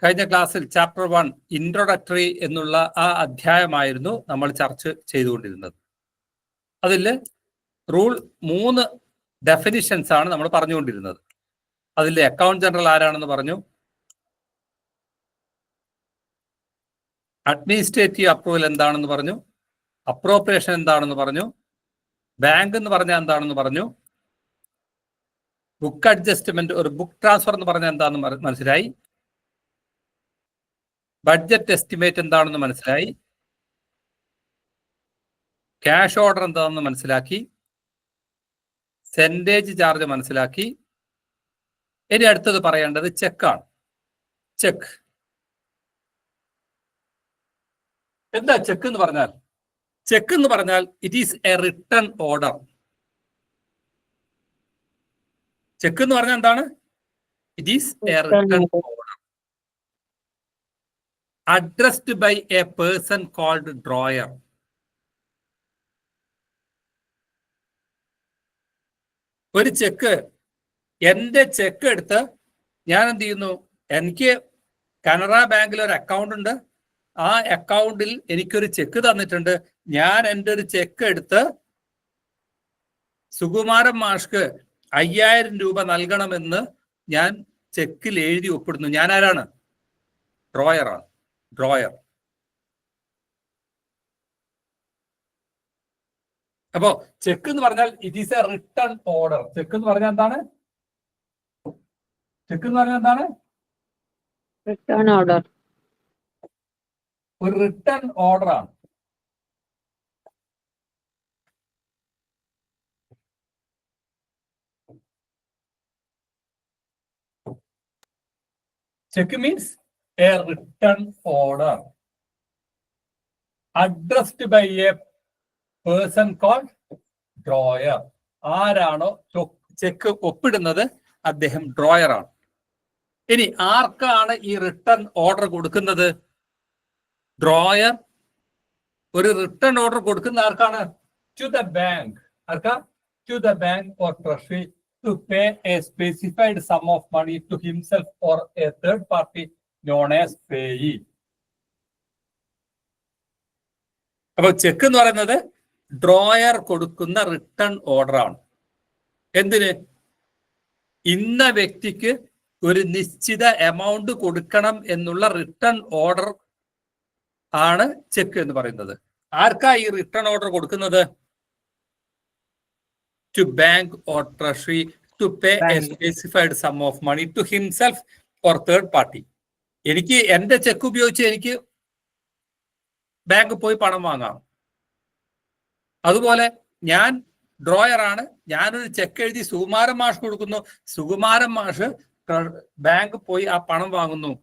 കഴിഞ്ഞ ക്ലാസ്സിൽ chapter 1 introductory എന്നുള്ള ആ അധ്യായമായിരുന്നു നമ്മൾ ചർച്ച ചെയ്തുകൊണ്ടിരുന്നത്. അതിൽ റൂൾ 3 ഡെഫിനിഷൻസ് ആണ് നമ്മൾ പറഞ്ഞുകൊണ്ടിരുന്നത്. അതിൽ അക്കൗണ്ട് ജനറൽ ആരാണെന്ന് പറഞ്ഞു, അഡ്മിനിസ്ട്രേറ്റീവ് അപ്രൂവൽ എന്താണെന്ന് പറഞ്ഞു, അപ്രോപ്രിയേഷൻ എന്താണെന്ന് പറഞ്ഞു, ബാങ്ക് എന്ന് പറഞ്ഞാൽ എന്താണെന്ന് പറഞ്ഞു, ബുക്ക് അഡ്ജസ്റ്റ്മെന്റ് ഒരു ബുക്ക് ട്രാൻസ്ഫർ എന്ന് പറഞ്ഞാൽ എന്താണെന്ന് മനസ്സിലായി, ബഡ്ജറ്റ് എസ്റ്റിമേറ്റ് എന്താണെന്ന് മനസ്സിലായി, ക്യാഷ് ഓർഡർ എന്താണെന്ന് മനസ്സിലാക്കി, സെന്റേജ് ചാർജ് മനസ്സിലാക്കി. ഇനി അടുത്തത് പറയേണ്ടത് ചെക്കാണ്. ചെക്ക് എന്താ ചെക്ക് എന്ന് പറഞ്ഞാൽ? ചെക്ക് എന്ന് പറഞ്ഞാൽ it is A written order. Check എന്ന് പറഞ്ഞാൽ എന്താണ്? It is A written order addressed by a person called drawer. ഒരു ചെക്ക്, എന്റെ ചെക്ക് എടുത്ത് ഞാൻ എന്ത് ചെയ്യുന്നു, എനിക്ക് കാനറ ബാങ്കിൽ ഒരു അക്കൗണ്ട് ഉണ്ട്, ആ അക്കൗണ്ടിൽ എനിക്കൊരു ചെക്ക് തന്നിട്ടുണ്ട്. ഞാൻ എൻ്റെ ഒരു ചെക്ക് എടുത്ത് സുകുമാരൻ മാഷ്ക്ക് 5000 രൂപ നൽകണമെന്ന് ഞാൻ ചെക്കിൽ എഴുതി ഒപ്പിടുന്നു. ഞാൻ ആരാണ്? ഡ്രോയറാണ്. ഡ്രോയർ. അപ്പോ ചെക്ക് എന്ന് പറഞ്ഞാൽ it is A written order. Check എന്ന് പറഞ്ഞാൽ എന്താണ്? ചെക്ക് എന്ന് പറഞ്ഞാൽ എന്താണ്? Return order. ഒരു റിട്ടൺ ഓർഡർ ആണ്. Check means a written order addressed by a person called drawer. ആരാണോ ചെക്ക് ഒപ്പിടുന്നത് അദ്ദേഹം ഡ്രോയർ ആണ്. ഇനി ആർക്കാണ് ഈ റിട്ടേൺ ഓർഡർ കൊടുക്കുന്നത്? ഡ്രോയർ ഒരു റിട്ടേൺ ഓർഡർ കൊടുക്കുന്ന ആർക്കാണ്? To the bank. ആർക്കാ? To the bank or treasury to pay a specified sum of money to himself or a third party known as payee. അപ്പൊ ചെക്ക് എന്ന് പറയുന്നത് ഡ്രോയർ കൊടുക്കുന്ന return order ആണ്. എന്തിന്? ഇന്ന വ്യക്തിക്ക് ഒരു നിശ്ചിത എമൗണ്ട് കൊടുക്കണം എന്നുള്ള റിട്ടേൺ ഓർഡർ ആണ് ചെക്ക് എന്ന് പറയുന്നത്. ആർക്കാ ഈ റിട്ടേൺ ഓർഡർ കൊടുക്കുന്നത്? To bank or treasury to pay a specified sum of money to himself or third party. എനിക്ക് എന്റെ ചെക്ക് ഉപയോഗിച്ച് എനിക്ക് ബാങ്ക് പോയി പണം വാങ്ങാം. അതുപോലെ ഞാൻ ഡ്രോയർ ആണ്, ഞാനൊരു ചെക്ക് എഴുതി സുകുമാരൻ മാഷ് കൊടുക്കുന്നു, സുകുമാരൻ മാഷ് ബാങ്ക് പോയി ആ പണം വാങ്ങുന്നു.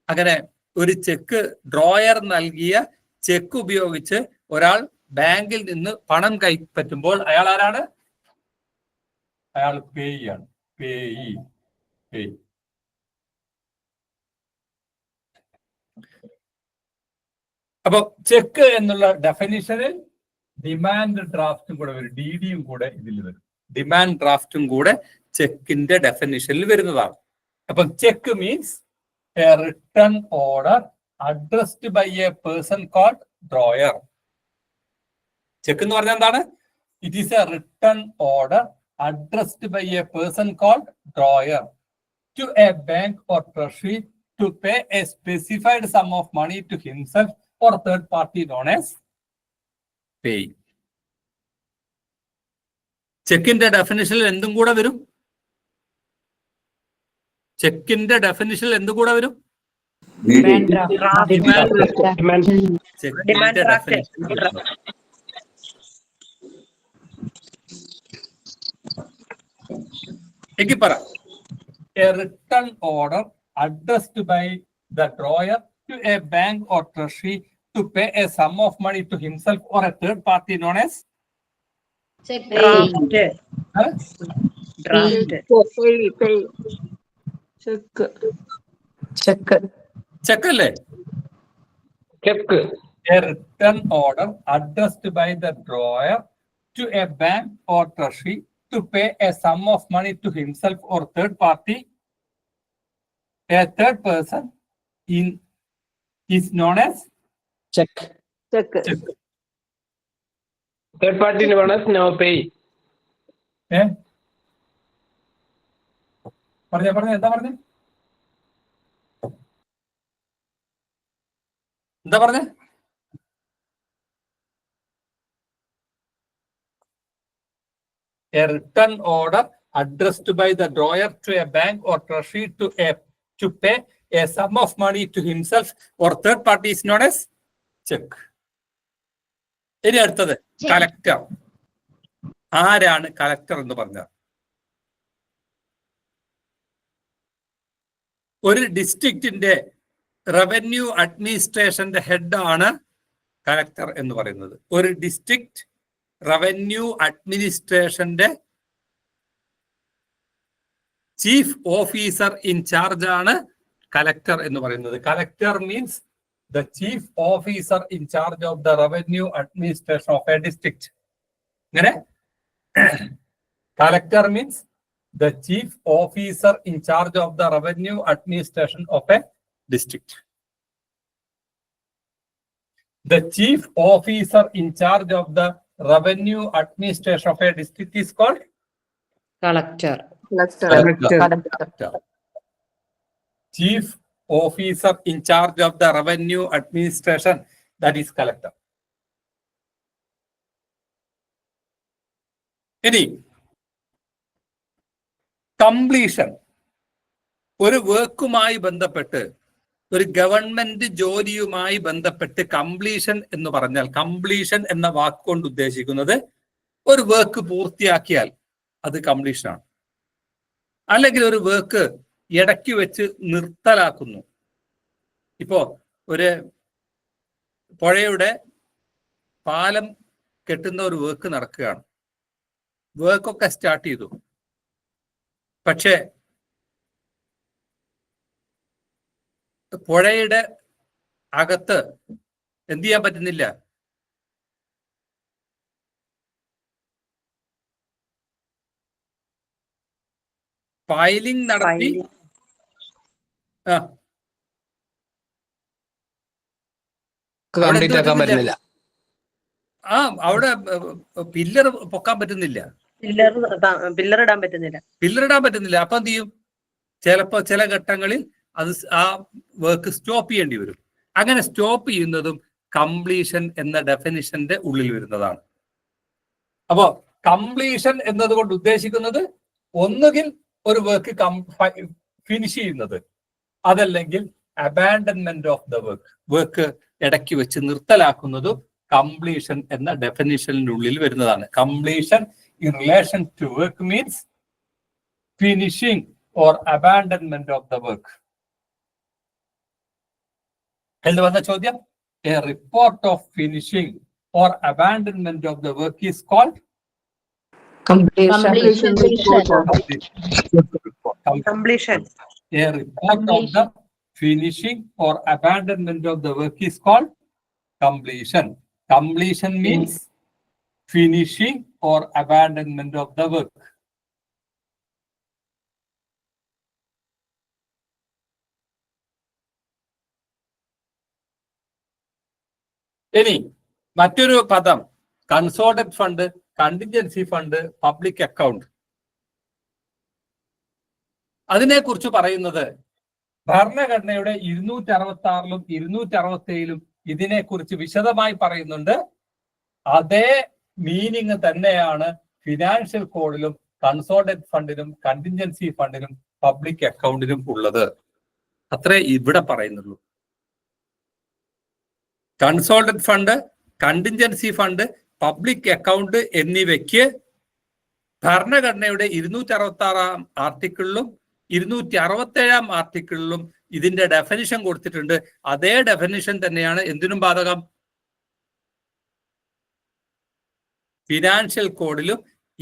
അങ്ങനെ ഒരു ചെക്ക്, ഡ്രോയർ നൽകിയ ചെക്ക് ഉപയോഗിച്ച് ഒരാൾ ബാങ്കിൽ നിന്ന് പണം കൈപ്പറ്റുമ്പോൾ അയാൾ ആരാണ്? അയാൾ പേയി ആണ്. പേയി. അപ്പൊ ചെക്ക് എന്നുള്ള ഡെഫിനിഷനിൽ ഡിമാൻഡ് ഡ്രാഫ്റ്റും കൂടെ വരും, DD-യും കൂടെ ഇതിൽ വരും. ഡിമാൻഡ് ഡ്രാഫ്റ്റും കൂടെ ചെക്കിന്റെ ഡെഫിനിഷനിൽ വരുന്നതാണ്. അപ്പൊ cheque means a written order addressed by a person called drawer. Cheque എന്ന് പറഞ്ഞാൽ എന്താണ്? It is a written order addressed by a person called drawer to a bank or treasury to pay a specified sum of money to himself or third party known as pay. ചെക്കിന്റെ ഡെഫിനിഷനിൽ എന്തും കൂടെ വരും? ചെക്കിന്റെ ഡെഫിനിഷനിൽ എന്തും കൂടെ വരും? ചെക്കിന്റെ definition a written order addressed by the drawer to a bank or treasury to pay a sum of money to himself or a third party known as check alle check. A written order addressed by the drawer to a bank or treasury to pay a sum of money to himself or third party, a third person is known as check. check, check. Third party known as no pay. പറഞ്ഞേ എന്താ പറഞ്ഞേ A return order addressed by the drawer to a bank or treasury to pay a sum of money to himself or third party is known as check. ഇനി അടുത്തത് collector. ആരാണ് collector എന്ന് പറഞ്ഞത്? ഒരു ഡിസ്ട്രിക്റ്റിന്റെ revenue അഡ്മിനിസ്ട്രേഷന്റെ ഹെഡാണ് collector എന്ന് പറയുന്നത്. ഒരു district revenue അഡ്മിനിസ്ട്രേഷന്റെ ചീഫ് ഓഫീസർ ഇൻ ചാർജ് ആണ് കളക്ടർ എന്ന് പറയുന്നത്. Collector means the chief officer in charge of the revenue administration of a district. ഇങ്ങനെ collector means the chief officer in charge of the revenue administration of a district. The chief officer in charge of the revenue administration of a district is called collector. Chief officer in charge of the revenue administration, that is collector. ഇനി completion, ഒരു വർക്കുമായി ബന്ധപ്പെട്ട്, ഒരു government ജോലിയുമായി ബന്ധപ്പെട്ട് completion എന്ന് പറഞ്ഞാൽ, completion എന്ന വാക്കുകൊണ്ട് ഉദ്ദേശിക്കുന്നത് ഒരു വർക്ക് പൂർത്തിയാക്കിയാൽ അത് കംപ്ലീഷനാണ്. അല്ലെങ്കിൽ ഒരു വർക്ക് ഇടയ്ക്ക് വെച്ച് നിർത്തലാക്കുന്നു. ഇപ്പോ ഒരു പുഴയുടെ പാലം കെട്ടുന്ന ഒരു വർക്ക് നടക്കുകയാണ്. വർക്കൊക്കെ സ്റ്റാർട്ട് ചെയ്തു, പക്ഷേ പുഴയുടെ അകത്ത് എന്ത് ചെയ്യാൻ പറ്റുന്നില്ല, ഫയലിംഗ് നടത്തി അവിടെ പില്ലർ പൊക്കാൻ പറ്റുന്നില്ല, പില്ലർ ഇടാൻ പറ്റുന്നില്ല. അപ്പൊ എന്ത് ചെയ്യും? ചിലപ്പോ ചില ഘട്ടങ്ങളിൽ അത് ആ വർക്ക് സ്റ്റോപ്പ് ചെയ്യേണ്ടി വരും. അങ്ങനെ സ്റ്റോപ്പ് ചെയ്യുന്നതും കംപ്ലീഷൻ എന്ന ഡെഫിനിഷന്റെ ഉള്ളിൽ വരുന്നതാണ്. അപ്പോ കംപ്ലീഷൻ എന്നതുകൊണ്ട് ഉദ്ദേശിക്കുന്നത് ഒന്നുകിൽ ഒരു വർക്ക് ഫിനിഷ് ചെയ്യുന്നത്, അതല്ലെങ്കിൽ അബാൻഡൻമെന്റ് ഓഫ് ദ വർക്ക് ഇടയ്ക്ക് വെച്ച് നിർത്തലാക്കുന്നതും കംപ്ലീഷൻ എന്ന ഡെഫിനിഷനുള്ളിൽ വരുന്നതാണ്. Completion in relation to work means finishing or abandonment of the work. എന്ത് വന്ന ചോദ്യം? A report of finishing or abandonment of the work is called Completion. completion. A report of the finishing or abandonment of the work is called completion. Completion means finishing or abandonment of the work. ഇനി മറ്റൊരു പദം consolidated fund, contingency fund, public account. അതിനെക്കുറിച്ച് പറയുന്നത് ഭരണഘടനയുടെ 266-ലും 267-ലും ഇതിനെക്കുറിച്ച് വിശദമായി പറയുന്നുണ്ട്. അതേ മീനിങ് തന്നെയാണ് ഫിനാൻഷ്യൽ കോഡിലും കൺസോർട്ടഡ് ഫണ്ടിനും കണ്ടിൻജൻസി ഫണ്ടിനും പബ്ലിക് അക്കൗണ്ടിനും ഉള്ളത്. അത്രേ ഇവിടെ പറയുന്നുള്ളൂ. Consolidated fund, contingency fund, public account എന്നിവയ്ക്ക് ഭരണഘടനയുടെ 266 ആർട്ടിക്കിളിലും 267 ആർട്ടിക്കിളിലും ഇതിന്റെ ഡെഫിനിഷൻ കൊടുത്തിട്ടുണ്ട്. അതേ ഡെഫിനിഷൻ തന്നെയാണ് എന്തിനും ബാധകം? ഫിനാൻഷ്യൽ കോഡിലും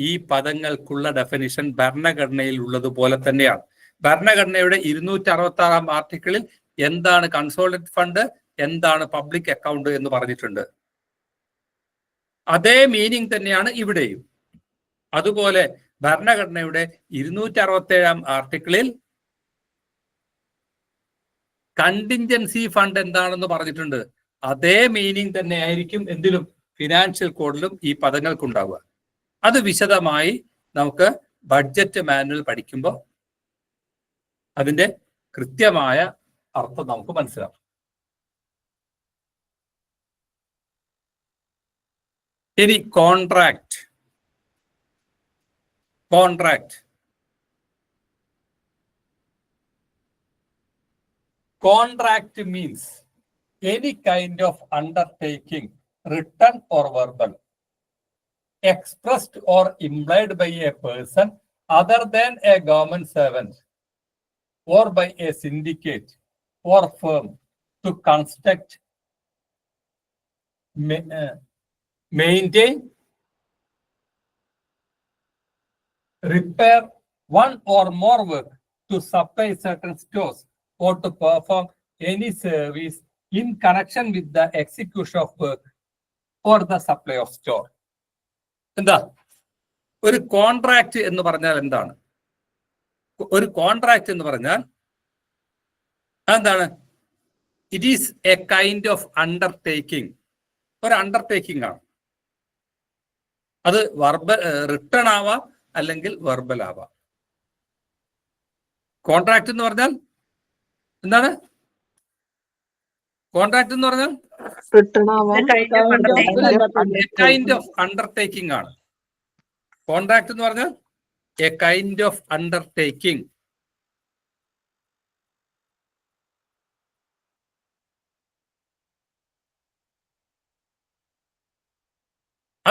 ഈ പദങ്ങൾക്കുള്ള ഡെഫിനിഷൻ ഭരണഘടനയിൽ ഉള്ളതുപോലെ തന്നെയാണ്. ഭരണഘടനയുടെ 266 ആർട്ടിക്കിളിൽ എന്താണ് കൺസോർട്ടഡ് ഫണ്ട്, എന്താണ് പബ്ലിക് അക്കൗണ്ട് എന്ന് പറഞ്ഞിട്ടുണ്ട്. അതേ മീനിങ് തന്നെയാണ് ഇവിടെയും. അതുപോലെ ഭരണഘടനയുടെ 267 ആർട്ടിക്കിളിൽ കണ്ടിൻജൻസി ഫണ്ട് എന്താണെന്ന് പറഞ്ഞിട്ടുണ്ട്. അതേ മീനിങ് തന്നെ ആയിരിക്കും എന്തിലും ഫിനാൻഷ്യൽ കോഡിലും ഈ പദങ്ങൾക്കുണ്ടാവുക. അത് വിശദമായി നമുക്ക് ബഡ്ജറ്റ് മാനുവൽ പഠിക്കുമ്പോൾ അതിന്റെ കൃത്യമായ അർത്ഥം നമുക്ക് മനസ്സിലാവും. ഇനി contract. Contract means any kind of undertaking, written or verbal, expressed or implied by a person other than a government servant or by a syndicate or firm to construct, maintain, repair one or more work, to supply certain stores or to perform any service in connection with the execution of work or the supply of store. എന്താ ഒരു contract എന്ന് പറഞ്ഞാൽ എന്താണ്? ഒരു contract എന്ന് പറഞ്ഞാൽ എന്താണ്? It is A kind of undertaking. ഒരു അണ്ടർടേക്കിംഗ് ആണ്. അത് റിട്ടൺ ആവാം, അല്ലെങ്കിൽ വെർബൽ ആവാം. കോൺട്രാക്ട് എന്ന് പറഞ്ഞാൽ എന്താണ്? കോൺട്രാക്ട് എന്ന് പറഞ്ഞാൽ കൈൻഡ് ഓഫ് അണ്ടർടേക്കിംഗ് ആണ്. കോൺട്രാക്ട് എന്ന് പറഞ്ഞാൽ എ കൈൻഡ് ഓഫ് അണ്ടർടേക്കിംഗ്.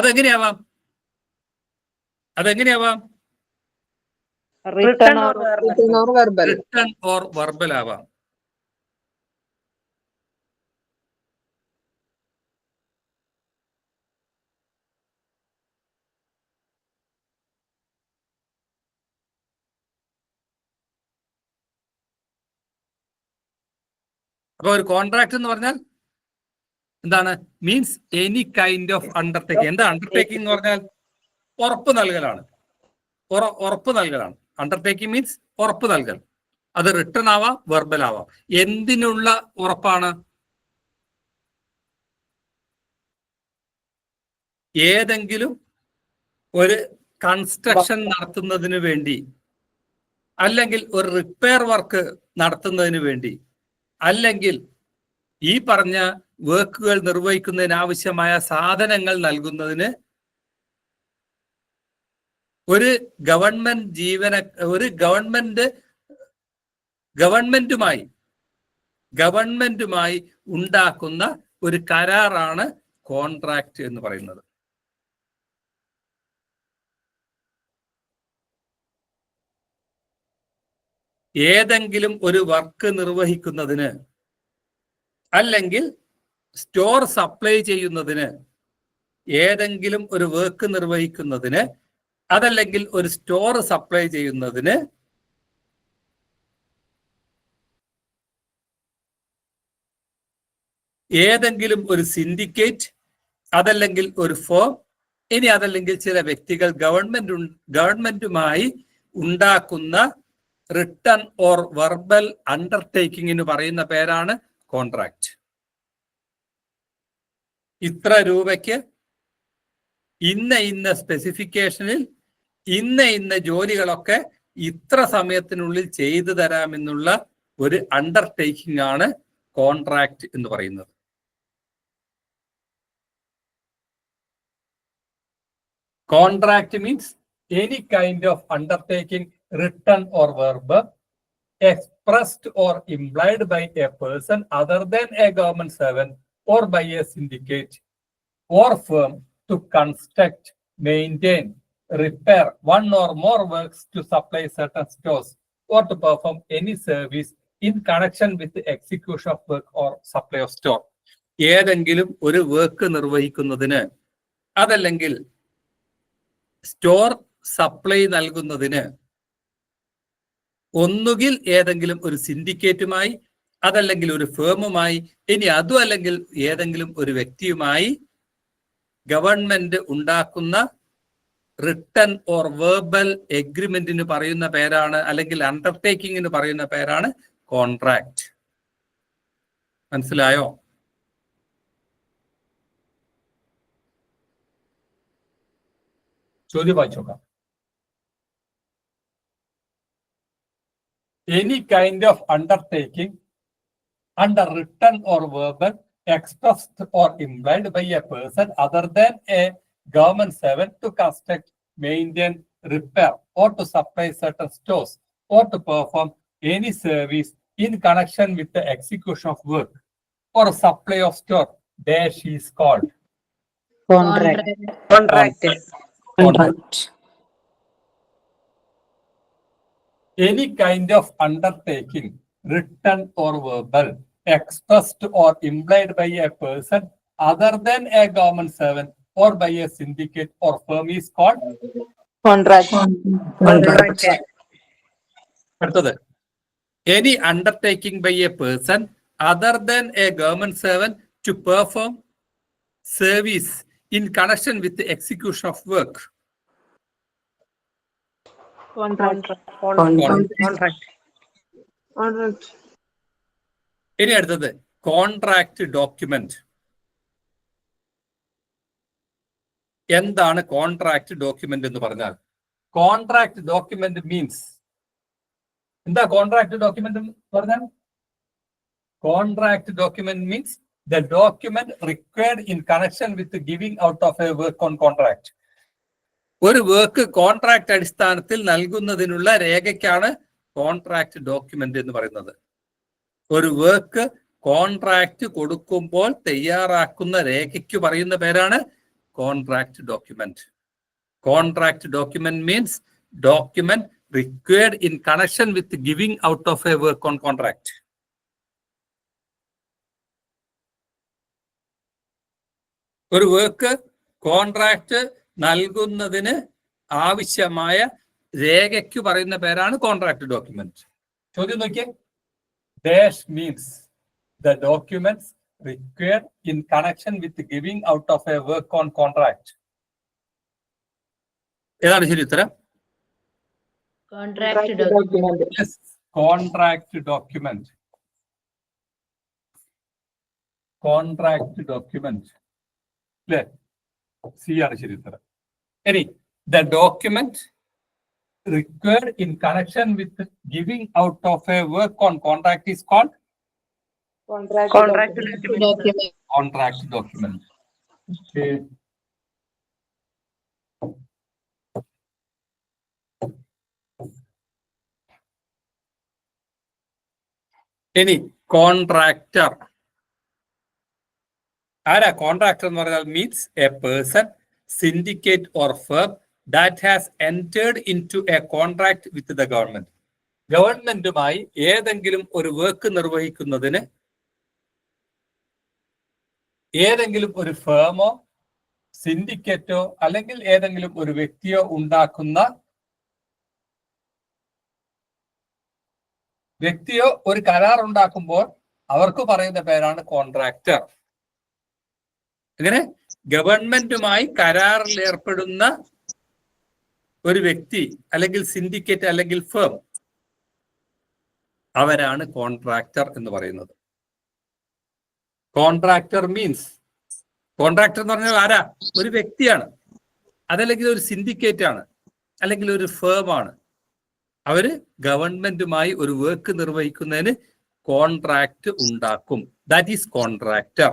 അതെങ്ങനെയാവാം? റിട്ടൺ ഓർ വെർബൽ ആവാം. അപ്പൊ ഒരു കോൺട്രാക്ട് എന്ന് പറഞ്ഞാൽ എന്താണ്? Means any kind of undertaking. എന്താ അണ്ടർടേക്കിംഗ് എന്ന് പറഞ്ഞാൽ? ഉറപ്പ് നൽകലാണ്. അണ്ടർടേക്കിംഗ് മീൻസ് ഉറപ്പ് നൽകൽ. അത് റിട്ടൺ ആവാം, വെർബൽ ആവാം. എന്തിനുള്ള ഉറപ്പാണ്? ഏതെങ്കിലും ഒരു കൺസ്ട്രക്ഷൻ നടത്തുന്നതിന് വേണ്ടി, അല്ലെങ്കിൽ ഒരു റിപ്പയർ വർക്ക് നടത്തുന്നതിന് വേണ്ടി, അല്ലെങ്കിൽ ഈ പറഞ്ഞ വർക്കുകൾ നിർവഹിക്കുന്നതിന് ആവശ്യമായ സാധനങ്ങൾ നൽകുന്നതിന് ഒരു ഗവൺമെന്റുമായി ഉണ്ടാക്കുന്ന ഒരു കരാറാണ് കോൺട്രാക്ട് എന്ന് പറയുന്നത്. ഏതെങ്കിലും ഒരു വർക്ക് നിർവഹിക്കുന്നതിന്, അല്ലെങ്കിൽ സ്റ്റോർ സപ്ലൈ ചെയ്യുന്നതിന്, ഏതെങ്കിലും ഒരു വർക്ക് നിർവഹിക്കുന്നതിന്, അതല്ലെങ്കിൽ ഒരു സ്റ്റോർ സപ്ലൈ ചെയ്യുന്നതിന് ഏതെങ്കിലും ഒരു സിൻഡിക്കേറ്റ്, അതല്ലെങ്കിൽ ഒരു ഫേം, ഇനി അതല്ലെങ്കിൽ ചില വ്യക്തികൾ ഗവൺമെന്റുമായി ഉണ്ടാക്കുന്ന റിട്ടൺ ഓർ വെർബൽ അണ്ടർടേക്കിങ്ങിന് പറയുന്ന പേരാണ് കോൺട്രാക്ട്. ഇത്ര രൂപയ്ക്ക് ഇന്ന സ്പെസിഫിക്കേഷനിൽ ഇന്ന ജോലികളൊക്കെ ഇത്ര സമയത്തിനുള്ളിൽ ചെയ്തു തരാമെന്നുള്ള ഒരു അണ്ടർടേക്കിംഗ് ആണ് കോൺട്രാക്ട് എന്ന് പറയുന്നത്. Contract means any kind of undertaking, written or verbal, expressed or implied by a person other than a government servant or by a syndicate or firm to construct, maintain, repair one or more works, to supply certain stores or to perform any service in connection with the execution of work or supply of store. ഏതെങ്കിലും ഒരു work നിർവഹിക്കുന്നതിന്, അതല്ലെങ്കിൽ store supply നൽകുന്നതിന്, ഒന്നുകിൽ ഏതെങ്കിലും ഒരു സിൻഡിക്കേറ്റുമായി, അതല്ലെങ്കിൽ ഒരു ഫേമുമായി, ഇനി അതും അല്ലെങ്കിൽ ഏതെങ്കിലും ഒരു വ്യക്തിയുമായി ഗവൺമെന്റ് ഉണ്ടാക്കുന്ന റിട്ടൺ ഓർ വെർബൽ എഗ്രിമെന്റിന് പറയുന്ന പേരാണ്, അല്ലെങ്കിൽ അണ്ടർടേക്കിങ്ങിന് പറയുന്ന പേരാണ് കോൺട്രാക്ട്. മനസ്സിലായോ? ചോദ്യം വായിച്ചു നോക്കാം. Any kind of undertaking under written or verbal expressed or implied by a person other than a government servant to construct, maintain, repair, or to supply certain stores, or to perform any service in connection with the execution of work or supply of store dash is called Contract. contract. Any kind of undertaking, written or verbal, expressed or implied by a person other than a government servant or by a syndicate or firm is called Contract. അടുത്തത് any undertaking by a person other than a government servant to perform service in connection with the execution of work. Contract. ഇനി അടുത്തത് contract document. എന്താണ് contract document എന്ന് പറഞ്ഞാൽ? Contract document means എന്താ? Contract document പറഞ്ഞാൽ contract document means the document required in connection with the giving out of a work on contract. ഒരു work contract അടിസ്ഥാനത്തിൽ നൽകുന്നതിനുള്ള രേഖയ്ക്കാണ് കോൺട്രാക്ട് ഡോക്യുമെന്റ് എന്ന് പറയുന്നത്. ഒരു വർക്ക് കോൺട്രാക്ട് കൊടുക്കുമ്പോൾ തയ്യാറാക്കുന്ന രേഖയ്ക്ക് പറയുന്ന പേരാണ് contract document. Contract document means document required in connection with giving out of a work on contract. ഒരു വർക്ക് കോൺട്രാക്ട് നൽകുന്നതിന് ആവശ്യമായ രേഖയ്ക്ക് പറയുന്ന പേരാണ് കോൺട്രാക്ട് ഡോക്യുമെന്റ്. ചോദ്യം നോക്കിയേ. Dash means the documents required in connection with giving out of a work on contract. ഏതാണ് ശരി ഉത്തരം? Contract document. Yes, contract document. Contract document. അല്ലേ? സി ആണ് ശരി ഉത്തരം. ഇനി the document required in connection with giving out of a work on contract is called Contract document. contract document. Okay. ഇനി contractor ആരാ? കോൺട്രാക്ടർ എന്ന് പറഞ്ഞാൽ means A person, syndicate or firm that has entered into a contract with the government. ഗവൺമെന്റുമായി ഏതെങ്കിലും ഒരു work നിർവഹിക്കുന്നതിന് ഏതെങ്കിലും ഒരു ഫേമോ സിൻഡിക്കേറ്റോ അല്ലെങ്കിൽ ഏതെങ്കിലും ഒരു വ്യക്തിയോ ഉണ്ടാക്കുന്ന വ്യക്തിയോ ഒരു കരാർ ഉണ്ടാക്കുമ്പോൾ അവർക്ക് പറയുന്ന പേരാണ് കോൺട്രാക്ടർ. അങ്ങനെ ഗവൺമെന്റുമായി കരാറിൽ ഏർപ്പെടുന്ന ഒരു വ്യക്തി അല്ലെങ്കിൽ സിൻഡിക്കേറ്റ് അല്ലെങ്കിൽ ഫേം, അവരാണ് കോൺട്രാക്ടർ എന്ന് പറയുന്നത്. കോൺട്രാക്ടർ മീൻസ്, കോൺട്രാക്ടർ എന്ന് പറഞ്ഞാൽ ആരാ? ഒരു വ്യക്തിയാണ്, അതല്ലെങ്കിൽ ഒരു സിൻഡിക്കേറ്റ് ആണ്, അല്ലെങ്കിൽ ഒരു ഫേം ആണ്. അവര് ഗവൺമെന്റുമായി ഒരു വർക്ക് നിർവഹിക്കുന്നതിന് കോൺട്രാക്ട് ഉണ്ടാക്കും. That is contractor.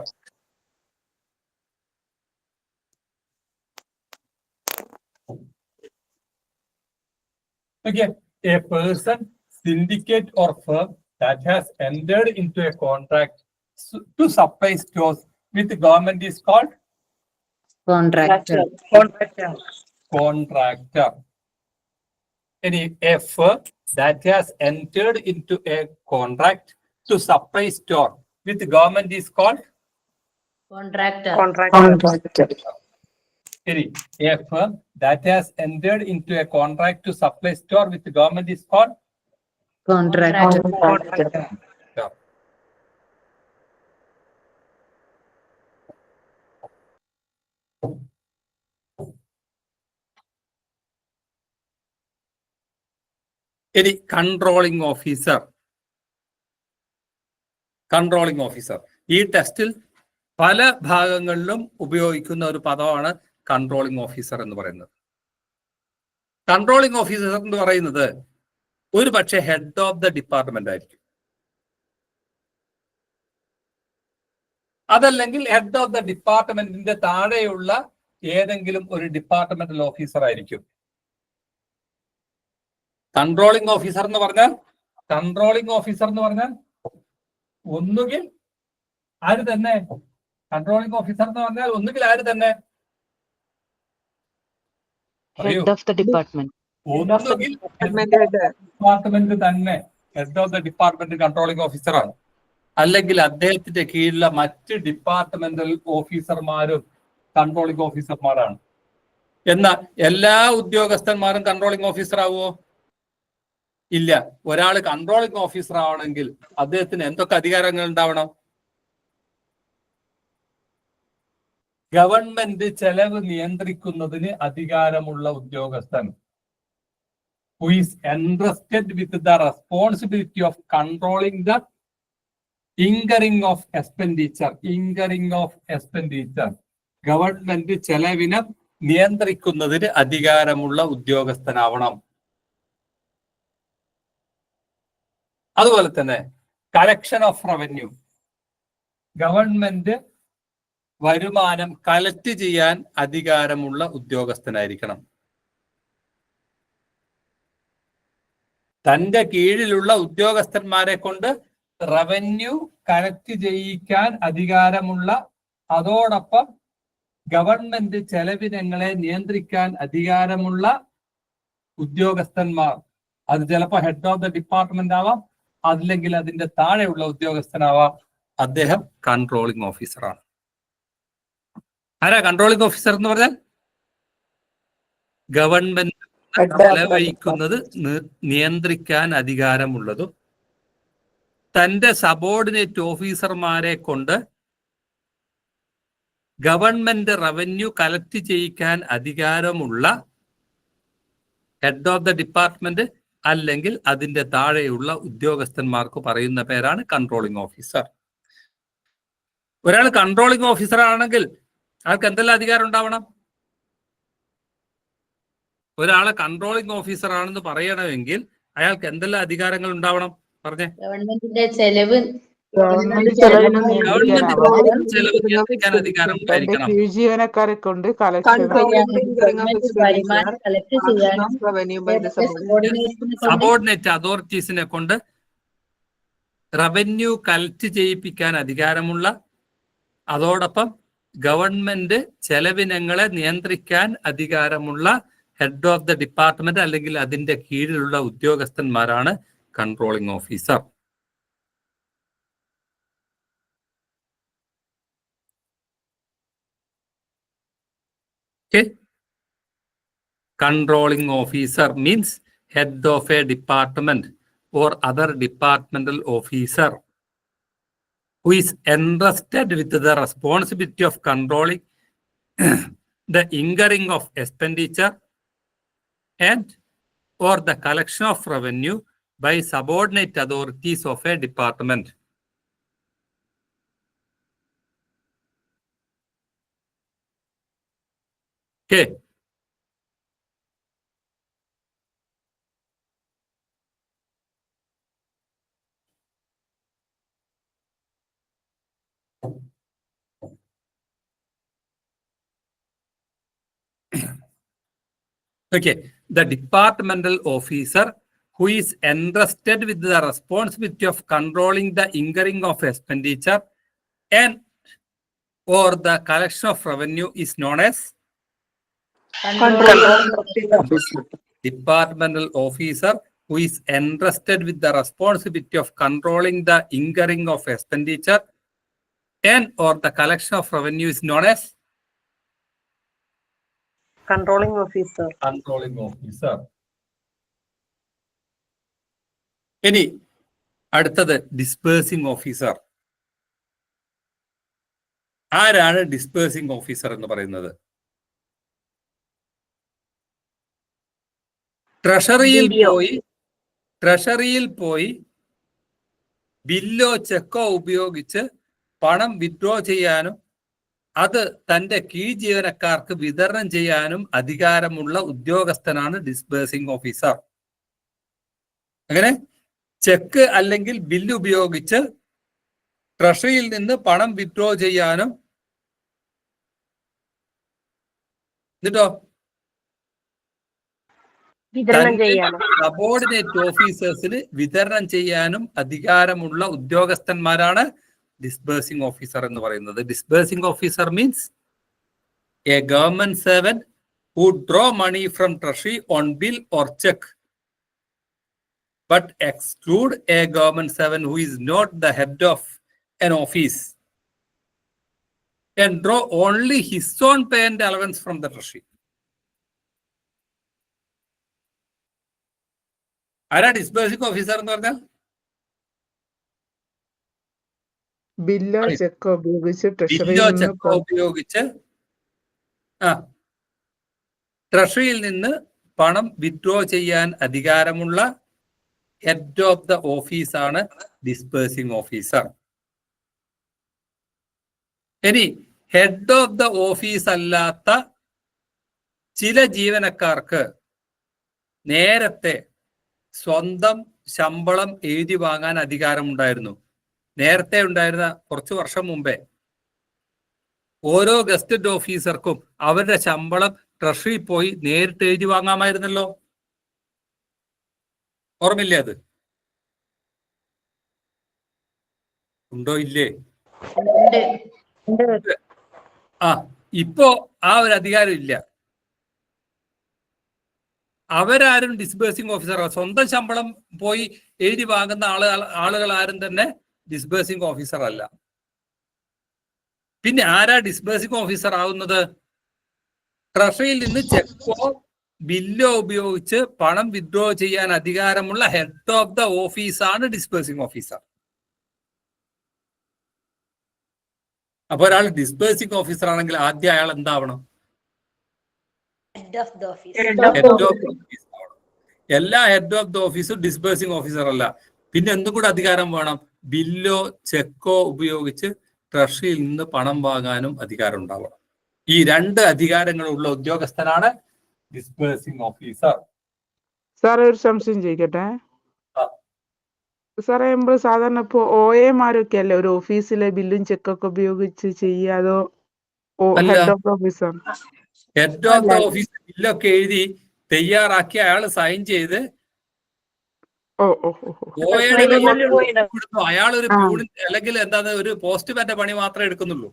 Okay, a person, syndicate or firm that has entered into a contract to supply stores with the government is called Contractor. Contractor. Any a firm that has entered into a contract to supply store with the government is called Contractor. Any a firm that has entered into a contract to supply store with the government is called Contractor. Yeah. Any controlling officer. Controlling officer. ഈ ടെസ്റ്റിൽ പല ഭാഗങ്ങളിലും ഉപയോഗിക്കുന്ന ഒരു പദമാണ് controlling officer എന്ന് പറയുന്നത്. Controlling officer എന്ന് പറയുന്നത് ഒരു പക്ഷേ ഹെഡ് ഓഫ് ദ ഡിപ്പാർട്ട്മെന്റ് ആയിരിക്കും, അതല്ലെങ്കിൽ ഹെഡ് ഓഫ് ദ ഡിപ്പാർട്ട്മെന്റിന്റെ താഴെയുള്ള ഏതെങ്കിലും ഒരു ഡിപ്പാർട്ട്മെന്റൽ ഓഫീസർ ആയിരിക്കും. കൺട്രോളിംഗ് ഓഫീസർ എന്ന് പറഞ്ഞാൽ ഒന്നുകിൽ ആര് തന്നെ, കൺട്രോളിംഗ് ഓഫീസർ എന്ന് പറഞ്ഞാൽ ഒന്നുകിൽ ആര് തന്നെ, ഹെഡ് ഓഫ് ദ ഡിപ്പാർട്ട്മെന്റ്. ഒന്നുകിൽ ഡിപ്പാർട്ട്മെന്റ് തന്നെ head of the department controlling ഓഫീസറാണ്, അല്ലെങ്കിൽ അദ്ദേഹത്തിന്റെ കീഴിലുള്ള മറ്റ് ഡിപ്പാർട്ട്മെന്റൽ ഓഫീസർമാരും കൺട്രോളിംഗ് ഓഫീസർമാരാണ്. എന്നാൽ എല്ലാ ഉദ്യോഗസ്ഥന്മാരും കൺട്രോളിംഗ് ഓഫീസർ ആവുമോ? ഇല്ല. ഒരാൾ കൺട്രോളിംഗ് ഓഫീസർ ആവണമെങ്കിൽ അദ്ദേഹത്തിന് എന്തൊക്കെ അധികാരങ്ങൾ ഉണ്ടാവണം? ഗവൺമെന്റ് ചെലവ് നിയന്ത്രിക്കുന്നതിന് അധികാരമുള്ള ഉദ്യോഗസ്ഥൻ, who is entrusted with the responsibility of controlling the incurring of expenditure. Government ചെലവിനെ നിയന്ത്രിക്കുന്നതിന് അധികാരമുള്ള ഉദ്യോഗസ്ഥനാവണം. അതുപോലെ തന്നെ കളക്ഷൻ ഓഫ് റവന്യൂ, ഗവൺമെന്റ് വരുമാനം കളക്ട് ചെയ്യാൻ അധികാരമുള്ള ഉദ്യോഗസ്ഥനായിരിക്കണം. തന്റെ കീഴിലുള്ള ഉദ്യോഗസ്ഥന്മാരെ കൊണ്ട് റവന്യൂ കളക്ട് ചെയ്യിക്കാൻ അധികാരമുള്ള, അതോടൊപ്പം ഗവൺമെന്റ് ചെലവിനങ്ങളെ നിയന്ത്രിക്കാൻ അധികാരമുള്ള ഉദ്യോഗസ്ഥന്മാർ, അത് ചിലപ്പോൾ ഹെഡ് ഓഫ് ദ ഡിപ്പാർട്ട്മെന്റ് ആവാം, അല്ലെങ്കിൽ അതിന്റെ താഴെയുള്ള ഉദ്യോഗസ്ഥനാവാം. അദ്ദേഹം കൺട്രോളിംഗ് ഓഫീസറാണ്. ആരാ കൺട്രോളിംഗ് ഓഫീസർ എന്ന് പറഞ്ഞാൽ? ഗവൺമെന്റ് ചെലവഴിക്കുന്നത് നിയന്ത്രിക്കാൻ അധികാരമുള്ളതും തന്റെ സബോർഡിനേറ്റ് ഓഫീസർമാരെ കൊണ്ട് ഗവൺമെന്റ് റവന്യൂ കളക്ട് ചെയ്യിക്കാൻ അധികാരമുള്ള ഹെഡ് ഓഫ് ദ ഡിപ്പാർട്ട്മെന്റ് അല്ലെങ്കിൽ അതിന്റെ താഴെയുള്ള ഉദ്യോഗസ്ഥന്മാർക്ക് പറയുന്ന പേരാണ് കൺട്രോളിംഗ് ഓഫീസർ. ഒരാൾ കൺട്രോളിംഗ് ഓഫീസർ ആണെങ്കിൽ അയാൾക്ക് എന്തെല്ലാം അധികാരം ഉണ്ടാവണം? ഒരാളെ കൺട്രോളിംഗ് ഓഫീസർ ആണെന്ന് പറയണമെങ്കിൽ അയാൾക്ക് എന്തെല്ലാം അധികാരങ്ങൾ ഉണ്ടാവണം? പറഞ്ഞേ. ഗവൺമെന്റിന്റെ ചെലവ് നിയന്ത്രിക്കാൻ അധികാരം ഉണ്ടായിരിക്കണം. ജീവനക്കാരെ കൊണ്ട് സബോർഡിനേറ്റ് അതോറിറ്റീസിനെ കൊണ്ട് റവന്യൂ കളക്ട് ചെയ്യിപ്പിക്കാൻ അധികാരമുള്ള, അതോടൊപ്പം ഗവൺമെന്റ് ചെലവിനങ്ങളെ നിയന്ത്രിക്കാൻ അധികാരമുള്ള ഹെഡ് ഓഫ് ദ ഡിപ്പാർട്ട്മെന്റ് അല്ലെങ്കിൽ അതിന്റെ കീഴിലുള്ള ഉദ്യോഗസ്ഥന്മാരാണ് controlling officer. Controlling officer means head of a department or other departmental officer who is entrusted with the responsibility of controlling the incurring of expenditure and or the collection of revenue by subordinate authorities of a department. Okay. Okay, the departmental officer who is entrusted with the responsibility of controlling the incurring of expenditure and or the collection of revenue is known as departmental officer who is entrusted with the responsibility of controlling the incurring of expenditure and or the collection of revenue is known as controlling officer. Controlling officer. ഇനി അടുത്തത് dispersing officer. ആരാണ് dispersing officer എന്ന് പറയുന്നത്? ട്രഷറിയിൽ പോയി ബില്ലോ ചെക്കോ ഉപയോഗിച്ച് പണം withdraw ചെയ്യാനും അത് തന്റെ കീഴ് ജീവനക്കാർക്ക് വിതരണം ചെയ്യാനും അധികാരമുള്ള ഉദ്യോഗസ്ഥനാണ് ഡിസ്ബേഴ്സിംഗ് ഓഫീസർ. അങ്ങനെ ചെക്ക് അല്ലെങ്കിൽ ബില്ല് ഉപയോഗിച്ച് ട്രഷറിയിൽ നിന്ന് പണം വിത്ഡ്രോ ചെയ്യാനും എന്നിട്ടോ വിതരണം ചെയ്യാനോ? സബോർഡിനേറ്റ് ഓഫീസേഴ്സിന് വിതരണം ചെയ്യാനും അധികാരമുള്ള ഉദ്യോഗസ്ഥന്മാരാണ് ഡിസ്ബേഴ്സിംഗ് ഓഫീസർ എന്ന് പറയുന്നത്. Disbursing officer means a government servant who draw money from treasury on bill or cheque, but exclude a government servant who is not the head of an office and draw only his own pay and allowance from the treasury. ആരാ disbursing officer എന്ന് പറഞ്ഞാൽ? ബില്ലോ ചെക്കോ ഉപയോഗിച്ച് ബില്ലോ ചെക്കോ ഉപയോഗിച്ച് ട്രഷറിയിൽ നിന്ന് പണം withdraw ചെയ്യാൻ അധികാരമുള്ള head of the office ആണ് ഡിസ്ബേഴ്സിംഗ് ഓഫീസർ. ഇനി ഹെഡ് ഓഫ് ദ ഓഫീസ് അല്ലാത്ത ചില ജീവനക്കാർക്ക് നേരത്തെ സ്വന്തം ശമ്പളം എഴുതി വാങ്ങാൻ അധികാരമുണ്ടായിരുന്നു. നേരത്തെ ഉണ്ടായിരുന്ന കുറച്ചു വർഷം മുമ്പേ ഓരോ ഗസ്റ്റഡ് ഓഫീസർക്കും അവരുടെ ശമ്പളം ട്രഷറി പോയി നേരിട്ട് എഴുതി വാങ്ങാമായിരുന്നല്ലോ. ഓർമ്മയില്ലേ? അത് ഉണ്ടോ ഇല്ലേ? ഇപ്പോ ആ ഒരു അധികാരം ഇല്ല. അവരാരും ഡിസ്ബേഴ്സിംഗ് ഓഫീസർ, സ്വന്തം ശമ്പളം പോയി എഴുതി വാങ്ങുന്ന ആളുകൾ ആരും തന്നെ ഡിസ്ബേഴ്സിംഗ് ഓഫീസർ അല്ല. പിന്നെ ആരാ ഡിസ്ബേഴ്സിംഗ് ഓഫീസർ ആവുന്നത്? ട്രഷറിയിൽ നിന്ന് ചെക്കോ ബില്ലോ ഉപയോഗിച്ച് പണം വിത്ഡ്രോ ചെയ്യാൻ അധികാരമുള്ള ഹെഡ് ഓഫ് ദ ഓഫീസ് ആണ് ഡിസ്ബേഴ്സിംഗ് ഓഫീസർ. അപ്പൊ ഒരാൾ ഡിസ്ബേഴ്സിംഗ് ഓഫീസർ ആണെങ്കിൽ ആദ്യം അയാൾ എന്താവണം? Head of the office. എല്ലാ ഹെഡ് ഓഫ് ദ ഓഫീസും ഡിസ്ബേഴ്സിംഗ് ഓഫീസർ അല്ല. പിന്നെ എന്തും കൂടെ അധികാരം വേണം? ബില്ലോ ചെക്കോ ഉപയോഗിച്ച് ട്രഷറിയിൽ നിന്ന് പണം വാങ്ങാനും അധികാരം ഉണ്ടാവണം. ഈ രണ്ട് അധികാരങ്ങളുള്ള ഉദ്യോഗസ്ഥനാണ് ഡിസ്ബേഴ്സിംഗ് ഓഫീസർ. സാറേ ഒരു സംശയം ചോദിക്കട്ടെ സാറേ? നമ്മൾ സാധാരണ ഇപ്പോ OA-മാരൊക്കെ അല്ലേ ഒരു ഓഫീസിലെ ബില്ലും ചെക്കൊക്കെ ഉപയോഗിച്ച് ചെയ്യാതോ head of officer? Head of the office ബില്ലൊക്കെ എഴുതി തയ്യാറാക്കി അയാൾ സൈൻ ചെയ്ത് അയാളൊരു പ്യൂണിൻ അല്ലെങ്കിൽ എന്താണ് ഒരു പോസ്റ്റ്മാന്റെ പണി മാത്രമേ എടുക്കുന്നുള്ളൂ.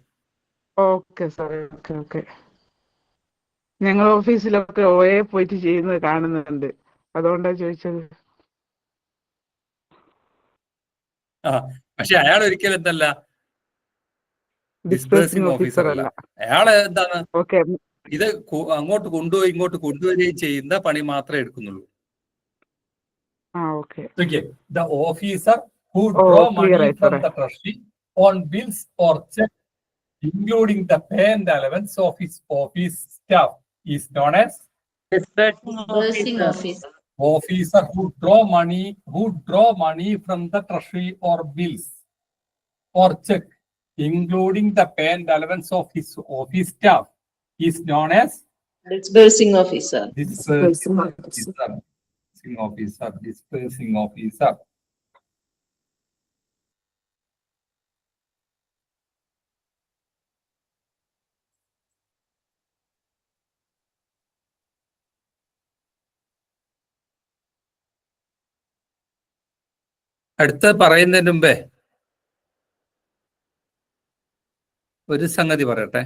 ഓക്കെ സാറേ, ഓക്കെ ഓക്കെ. ഞങ്ങൾ ഓഫീസിലൊക്കെ OA പോയിട്ട് ചെയ്യുന്നത് കാണുന്നുണ്ട്, അതുകൊണ്ടാ ചോദിച്ചത്. പക്ഷെ അയാൾ ഒരിക്കലും എന്തല്ല ഡിസ്ബേഴ്സിംഗ് ഓഫീസർ അല്ല. അയാള് എന്താണ് ഇത് അങ്ങോട്ട് കൊണ്ടുപോയി ഇങ്ങോട്ട് കൊണ്ടുവരികയും ചെയ്യുന്ന പണി മാത്രമേ എടുക്കുന്നുള്ളൂ. The officer who draw money from the treasury on bills or check, including the pay and allowance of his office staff, is known as Disbursing officer. Officer who draw money from the treasury or bills or check, including the pay and allowance of his office staff, is known as Disbursing officer. Disbursing officer. അടുത്ത പറയുന്നതിന് മുമ്പേ ഒരു സംഗതി പറയട്ടെ.